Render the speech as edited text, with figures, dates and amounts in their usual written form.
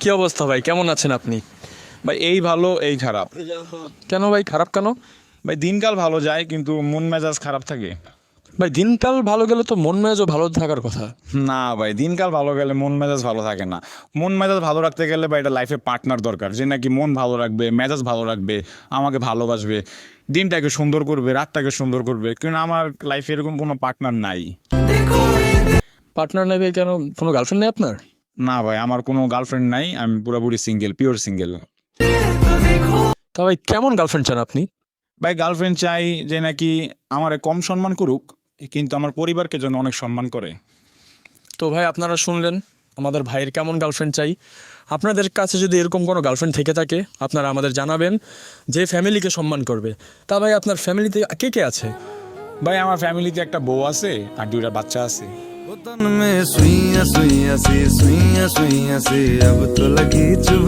কি অবস্থা ভাই, কেমন আছেন আপনি? ভাই এই ভালো এই খারাপ। কেন ভাই, খারাপ কেন? ভাই দিনকাল ভালো যায় কিন্তু মন মেজাজ খারাপ থাকে। ভাই দিনকাল ভালো গেলে তো মন মেজাজও ভালো থাকার কথা। না ভাই, দিনকাল ভালো গেলে মন মেজাজ ভালো থাকে না। মন মেজাজ ভালো রাখতে গেলে ভাই এটা লাইফে পার্টনার দরকার, যে নাকি মন ভালো রাখবে, মেজাজ ভালো রাখবে, আমাকে ভালোবাসবে, দিনটাকে সুন্দর করবে, রাতটাকে সুন্দর করবে। কিন্তু আমার লাইফে এরকম কোনো পার্টনার নাই। পার্টনার নেই ভাই, কেন? কোনো গার্লফ্রেন্ড নেই আপনার? না ভাই, আমার কোনো গার্লফ্রেন্ড নাই, আমি পুরোপুরি সিঙ্গেল, পিওর সিঙ্গেল। তা ভাই কেমন গার্লফ্রেন্ড চান আপনি? ভাই গার্লফ্রেন্ড চাই যে নাকি আমারে কম সম্মান করুক কিন্তু আমার পরিবারকে যেন অনেক সম্মান করে। তো ভাই আপনারা শুনলেন আমাদের ভাইয়ের কেমন গার্লফ্রেন্ড চাই। আপনাদের কাছে যদি এরকম কোনো গার্লফ্রেন্ড থেকে থাকে আপনারা আমাদের জানাবেন, যে ফ্যামিলিকে সম্মান করবে। তা ভাই আপনার ফ্যামিলিতে কে কে আছে? ভাই আমার ফ্যামিলিতে একটা বউ আছে আর দুইটা বাচ্চা আছে। तन में सुइयां सुइयां सी अब तो लगी चुभ